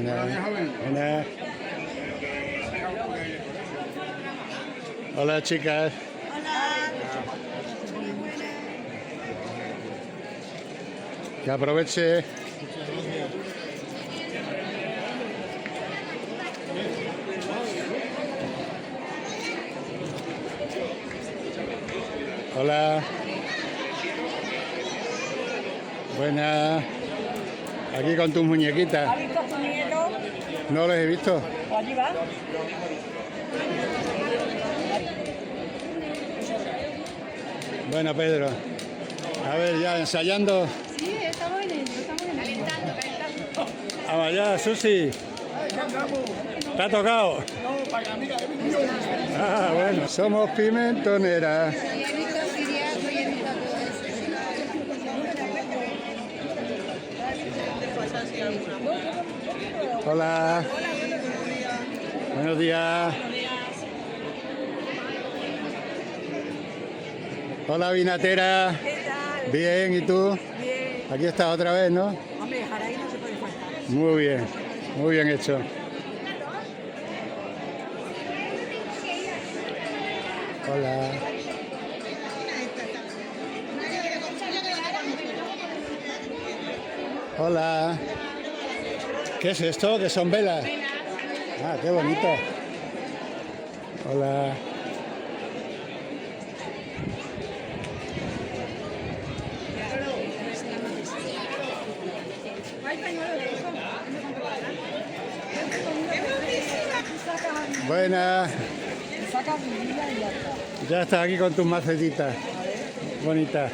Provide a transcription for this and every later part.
Buenas. Hola, chicas. Que aproveche. Hola. Buenas. Aquí con tus muñequitas. ¿Has visto a tu nieto? No los he visto. Pues allí va. Bueno, Pedro. A ver, ya ensayando. Sí, estamos en ello, calentando. Vamos allá, Susi. ¿Te ha tocado? Ah, bueno. Somos pimentoneras. Soy Enrico Siria, soy Enrico Hola. Buenos días. Hola, vinatera. ¿Qué tal? Bien, ¿y tú? Bien. Aquí estás otra vez, ¿no? Hombre, Jaraí no se puede faltar. Muy bien hecho. Hola. Hola. ¿Qué es esto? ¿Qué son velas? Ah, qué bonito. Hola. Buenas. Saca mi vida y ya está. Ya estás aquí con tus macetitas. Bonitas.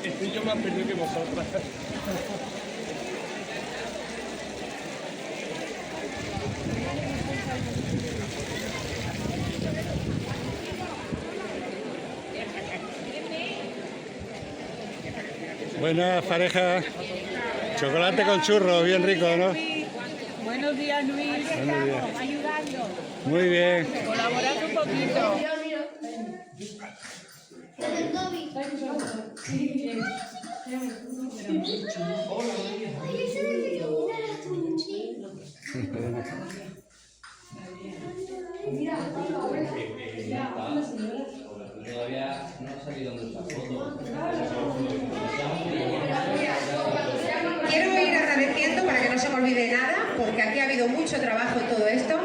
Estoy yo más perdido que vosotras. Buenas, pareja. Chocolate con churros, bien rico, ¿no? Buenos días, Luis. Buenos días. Ayudando. Muy bien. Colaborando un poquito. Todavía no ha salido nuestra foto. Quiero ir agradeciendo, para que no se me olvide nada, porque aquí ha habido mucho trabajo en todo esto.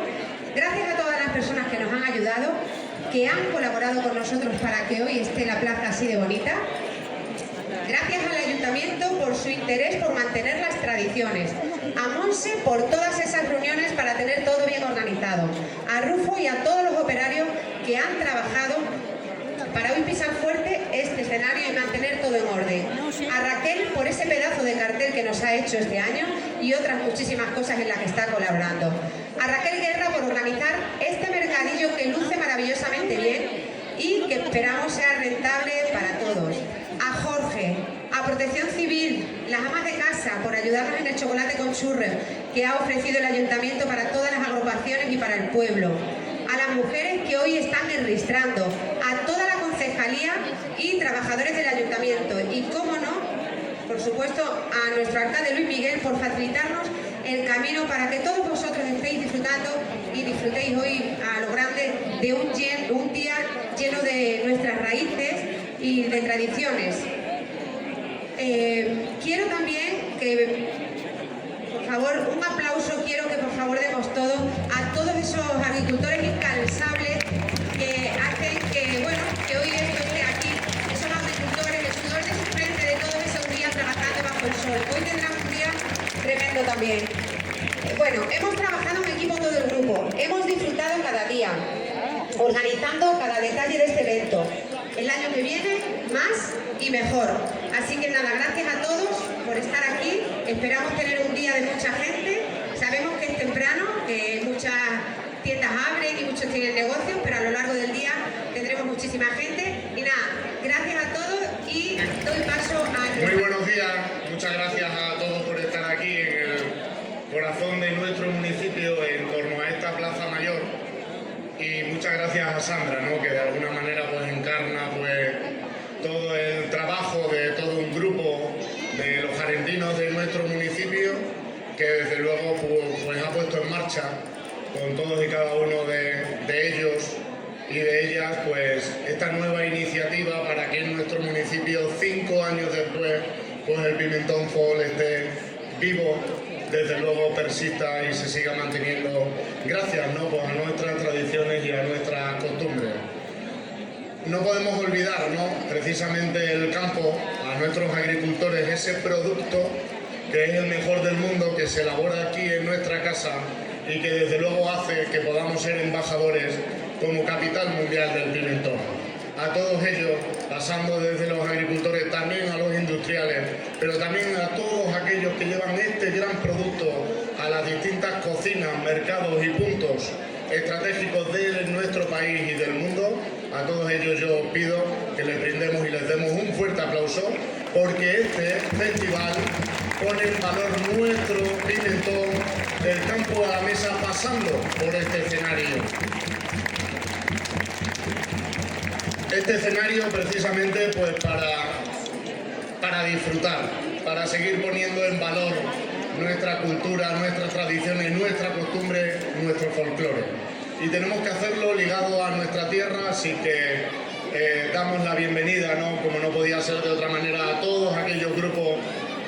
Gracias a todas las personas que nos han ayudado, que han colaborado con nosotros para que hoy esté la plaza así de bonita. Gracias al Ayuntamiento por su interés por mantener las tradiciones. A Monse por todas esas reuniones para tener todo bien organizado. A Rufo y a todos los operarios que han trabajado para hoy pisar fuerte este escenario y mantener todo en orden. A Raquel por ese pedazo de cartel que nos ha hecho este año y otras muchísimas cosas en las que está colaborando. A Raquel Guerra por organizar este mercadillo que luce maravillosamente bien y que esperamos sea rentable para todos. A Jorge, a Protección Civil, las amas de casa por ayudarnos en el chocolate con churros que ha ofrecido el Ayuntamiento para todas las agrupaciones y para el pueblo. A las mujeres que hoy están enristrando, a toda la concejalía y trabajadores del Ayuntamiento y, cómo no, por supuesto, a nuestro alcalde Luis Miguel por facilitarnos el camino para que todos vosotros estéis disfrutando y disfrutéis hoy a lo grande de un día lleno de nuestras raíces y de tradiciones. Quiero también que, por favor, un aplauso, quiero que por favor demos todo a todos esos agricultores incansables que hacen que, bueno, que hoy esto esté aquí. Esos agricultores, el sudor de su frente de todos esos días trabajando bajo el sol. Hoy tendrán un día tremendo también. Bueno, hemos trabajado en equipo todo el grupo, hemos disfrutado cada día, organizando cada detalle de este evento. El año que viene, más y mejor. Así que nada, gracias a todos por estar aquí. Esperamos tener un día de mucha gente. Sabemos que es temprano, que muchas tiendas abren y muchos tienen negocios, pero a lo largo del día tendremos muchísima gente. Y nada, gracias a todos y doy paso a... Muy buenos días, muchas gracias a todos por estar aquí en el corazón de nuestro municipio en torno a esta Plaza Mayor. Y muchas gracias a Sandra, ¿no? Que de alguna manera pues encarna pues todo el trabajo de todo un grupo de los argentinos de nuestro municipio, que desde luego pues ha puesto en marcha con todos y cada uno de ellos y de ellas pues esta nueva iniciativa para que en nuestro municipio 5 años después pues el Pimentón Fall esté vivo, desde luego persista y se siga manteniendo gracias, ¿no?, pues a nuestras tradiciones y a nuestras costumbres. No podemos olvidar, ¿no?, precisamente el campo, a nuestros agricultores, ese producto que es el mejor del mundo, que se elabora aquí en nuestra casa y que desde luego hace que podamos ser embajadores como capital mundial del pimentón. A todos ellos, pasando desde los agricultores también a los industriales, pero también a todos aquellos que llevan este gran producto a las distintas cocinas, mercados y puntos estratégicos de nuestro país y del mundo, a todos ellos yo pido que les brindemos y les demos un fuerte aplauso, porque este festival pone en valor nuestro pimentón del campo a la mesa pasando por este escenario. Este escenario precisamente pues para disfrutar, para seguir poniendo en valor nuestra cultura, nuestras tradiciones, nuestra costumbre, nuestro folclore. Y tenemos que hacerlo ligado a nuestra tierra, así que damos la bienvenida, ¿no?, como no podía ser de otra manera, a todos aquellos grupos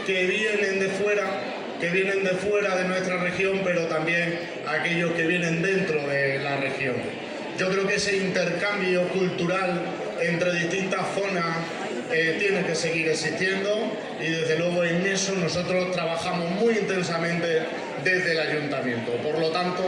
que vienen de fuera de nuestra región, pero también a aquellos que vienen dentro de la región. Yo creo que ese intercambio cultural entre distintas zonas tiene que seguir existiendo y desde luego en eso nosotros trabajamos muy intensamente desde el ayuntamiento. Por lo tanto,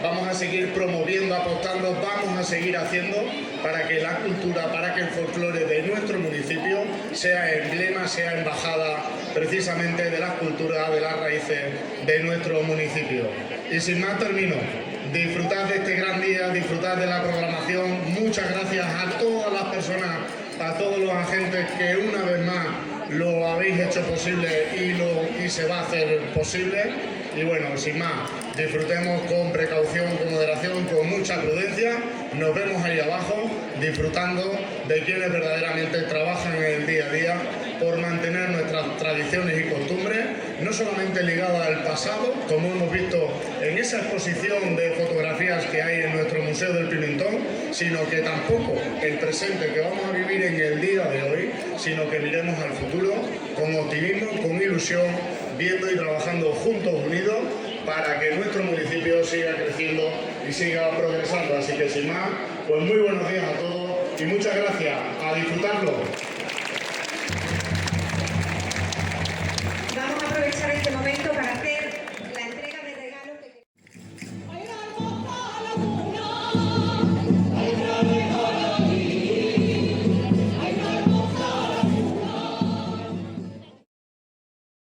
vamos a seguir promoviendo, apostando, vamos a seguir haciendo para que la cultura, para que el folclore de nuestro municipio sea emblema, sea embajada precisamente de la cultura, de las raíces de nuestro municipio. Y sin más termino. Disfrutad de este gran día, disfrutad de la programación. Muchas gracias a todas las personas, a todos los agentes que una vez más lo habéis hecho posible y se va a hacer posible. Y bueno, sin más, disfrutemos con precaución, con moderación, con mucha prudencia. Nos vemos ahí abajo disfrutando de quienes verdaderamente trabajan en el día a día por mantener nuestras tradiciones y costumbres, no solamente ligadas al pasado, como hemos visto en esa exposición de fotografías que hay en nuestro Museo del Pimentón, sino que tampoco el presente que vamos a vivir en el día de hoy, sino que miremos al futuro con optimismo, con ilusión, viendo y trabajando juntos, unidos, para que nuestro municipio siga creciendo y siga progresando. Así que sin más, pues muy buenos días a todos y muchas gracias. A disfrutarlo.